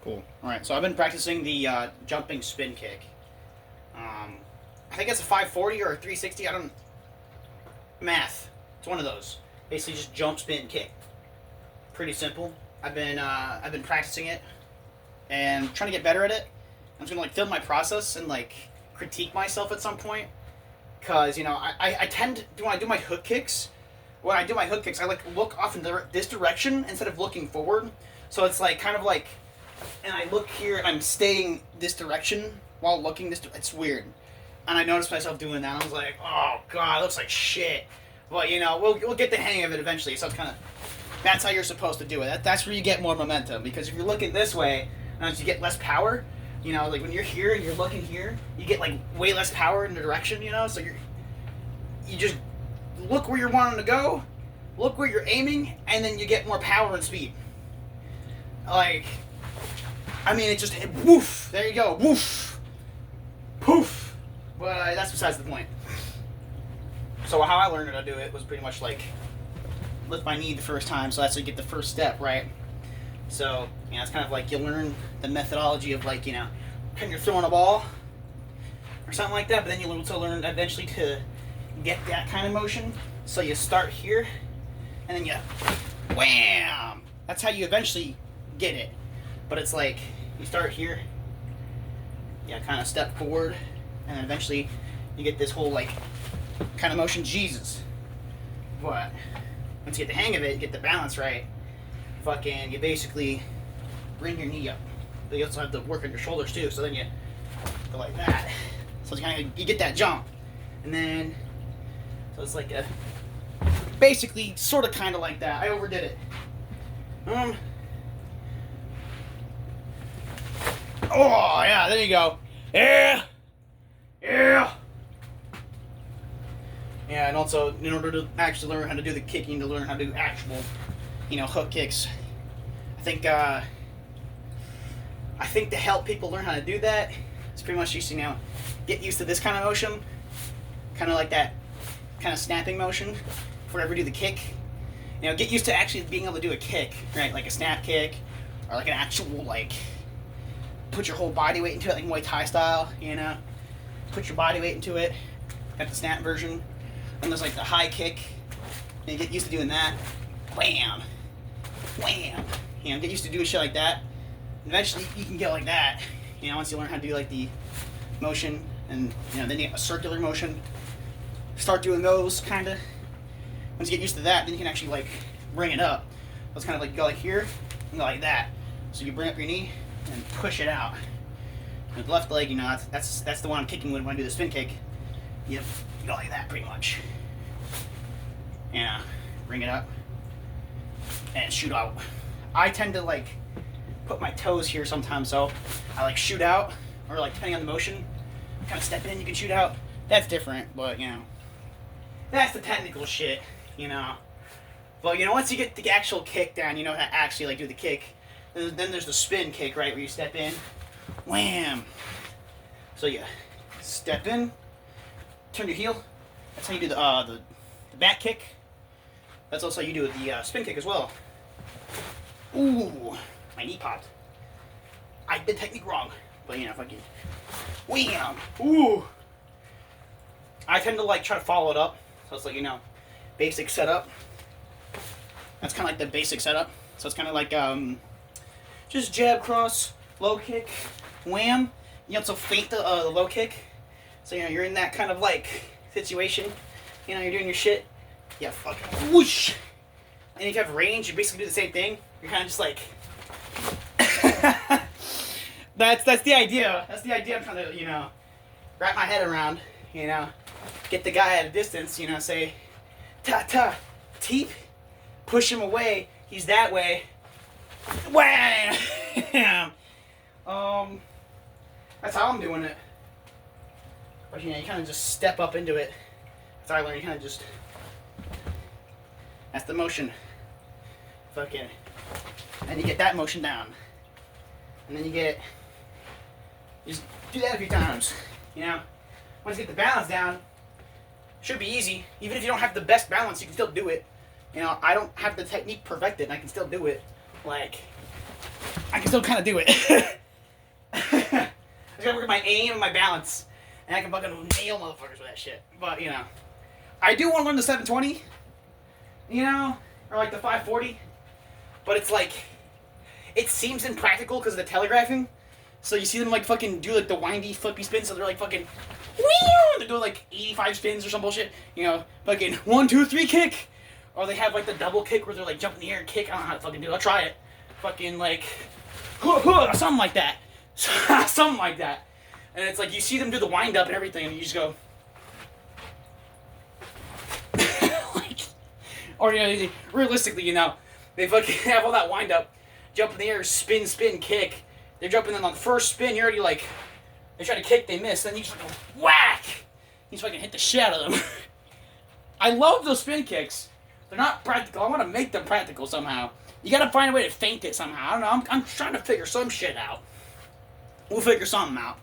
Cool. All right. So I've been practicing the jumping spin kick. I think it's a 540 or a 360. I don't math. It's one of those. Basically, just jump, spin, kick. Pretty simple. I've been practicing it and trying to get better at it. I'm just gonna like film my process and like critique myself at some point. Cause I tend to, when I do my hook kicks, I like look off in this direction instead of looking forward. So it's like kind of like, and I look here and I'm staying this direction while looking this. It's weird, and I noticed myself doing that. I was like, oh god, it looks like shit. But we'll get the hang of it eventually. So it's kind of that's how you're supposed to do it. That's where you get more momentum, because if you're looking this way, and you get less power. Like when you're here and you're looking here, you get like way less power in the direction. So you just look where you're wanting to go, look where you're aiming, and then you get more power and speed. Like, I mean, woof. There you go, woof, poof. But that's besides the point. So how I learned how to do it was pretty much like lift my knee the first time, so that's how you get the first step, right? So, it's kind of like you learn the methodology of like, when you're throwing a ball or something like that, but then you'll also learn eventually to get that kind of motion. So you start here, and then you wham! That's how you eventually get it. But it's like, you start here, kind of step forward, and then eventually you get this whole like kind of motion, Jesus. But once you get the hang of it, you get the balance right, you basically bring your knee up. But you also have to work on your shoulders too, so then you go like that. So it's kind of, you get that jump. And then, so it's like basically sort of kind of like that. I overdid it. Oh yeah, there you go. Yeah. Yeah, and also in order to actually learn how to do the kicking, to learn how to do actual, hook kicks. I think to help people learn how to do that, it's pretty much just get used to this kind of motion, kind of like that, kind of snapping motion. Before you ever do the kick, get used to actually being able to do a kick, right? Like a snap kick, or like an actual like, put your whole body weight into it, like Muay Thai style. Put your body weight into it. Got the snap version, and there's like the high kick. And you get used to doing that. Wham. Wham. Get used to doing shit like that. And eventually you can get like that. Once you learn how to do like the motion, and then you get a circular motion. Start doing those kind of. Once you get used to that, then you can actually like bring it up. So it's kind of like go like here and go like that. So you bring up your knee and push it out. With the left leg, that's the one I'm kicking when I do the spin kick. You go like that pretty much. Bring it up and shoot out. I tend to like put my toes here sometimes, so I like shoot out, or like depending on the motion, kind of step in, you can shoot out. That's different, but that's the technical shit, But once you get the actual kick down, how to actually like do the kick. Then there's the spin kick, right, where you step in, wham. So you step in, turn your heel. That's how you do the back kick. That's also how you do the spin kick as well. Ooh, my knee popped. I did technique wrong, but fucking wham. Ooh. I tend to like try to follow it up, so it's like basic setup. That's kind of like the basic setup. So it's kind of like just jab, cross, low kick, wham. You also feint the low kick. So you're in that kind of like situation. You're doing your shit. Yeah, fucking whoosh. And if you have range, you basically do the same thing. You're kind of just like. That's the idea. That's the idea. I'm trying to wrap my head around. Get the guy at a distance. Say, ta teep, push him away. He's that way. Wham! That's how I'm doing it. But you kind of just step up into it. That's how I learned. You kind of just. That's the motion. Fucking. And you get that motion down. And then you just do that a few times. Once you get the balance down, should be easy. Even if you don't have the best balance, you can still do it. I don't have the technique perfected, and I can still do it. Like, I can still kind of do it. I just gotta work at my aim and my balance, and I can fucking nail motherfuckers with that shit. But you know, I do want to learn the 720, you know, or like the 540, but it's like, it seems impractical because of the telegraphing. So you see them like fucking do like the windy flippy spins, so they're like fucking, they're doing like 85 spins or some bullshit, you know, fucking 1, 2, 3 kick, or they have like the double kick where they're like jump in the air and kick. I don't know how to fucking do it. I'll try it. Fucking like, something like that. Something like that. And it's like you see them do the wind up and everything, and you just go, like, or you know, realistically, you know, they fucking have all that wind up, jump in the air, spin, spin, kick. They're jumping in on the first spin. You're already like, they try to kick, they miss. Then you just like go whack. You just fucking hit the shit out of them. I love those spin kicks. They're not practical. I want to make them practical somehow. You gotta find a way to feint it somehow. I don't know. I'm trying to figure some shit out. We'll figure something out.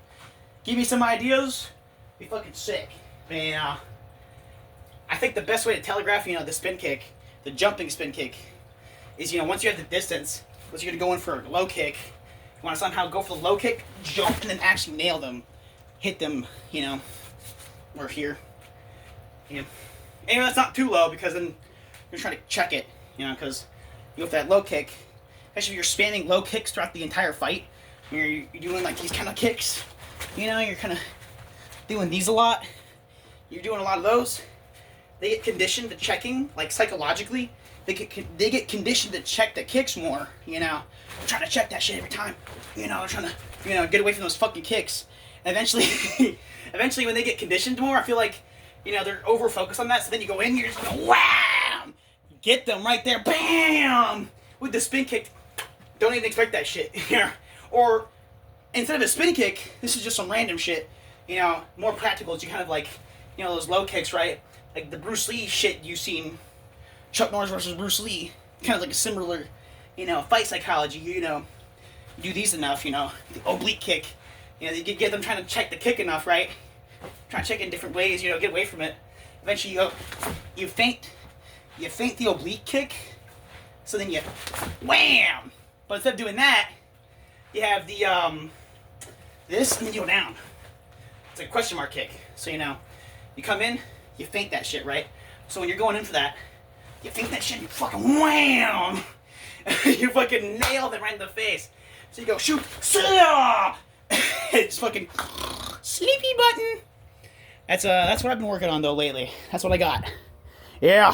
Give me some ideas. Be fucking sick. And I think the best way to telegraph, you know, the spin kick, the jumping spin kick, is, you know, once you have the distance, once you're gonna go in for a low kick, you want to somehow go for the low kick, jump, and then actually nail them, hit them, you know, or here. Yeah. Anyway, that's not too low because then you're trying to check it, you know, because you go for that low kick, especially if you're spamming low kicks throughout the entire fight. You're doing like these kind of kicks, you know, you're kind of doing these a lot. You're doing a lot of those. They get conditioned to checking, like psychologically. They get conditioned to check the kicks more, you know. I'm trying to check that shit every time, you know. I'm trying to, you know, get away from those fucking kicks. And eventually, when they get conditioned more, I feel like, you know, they're over focused on that. So then you go in, you're just gonna wham, get them right there, bam, with the spin kick. Don't even expect that shit, you know. Or instead of a spin kick, this is just some random shit, you know. More practical is you kind of like, you know, those low kicks, right? Like the Bruce Lee shit you've seen. Chuck Norris versus Bruce Lee, kind of like a similar, you know, fight psychology. You know, you do these enough, you know, the oblique kick. You know, you get them trying to check the kick enough, right? Trying to check it in different ways, you know, get away from it. Eventually, you feint the oblique kick, so then you wham. But instead of doing that, you have the this, and then you go down. It's a question mark kick. So you know, you come in, you feint that shit, right? So when you're going in for that, you feint that shit, and you fucking wham! You fucking nail them right in the face. So you go shoot, it's fucking sleepy button. That's what I've been working on though lately. That's what I got. Yeah.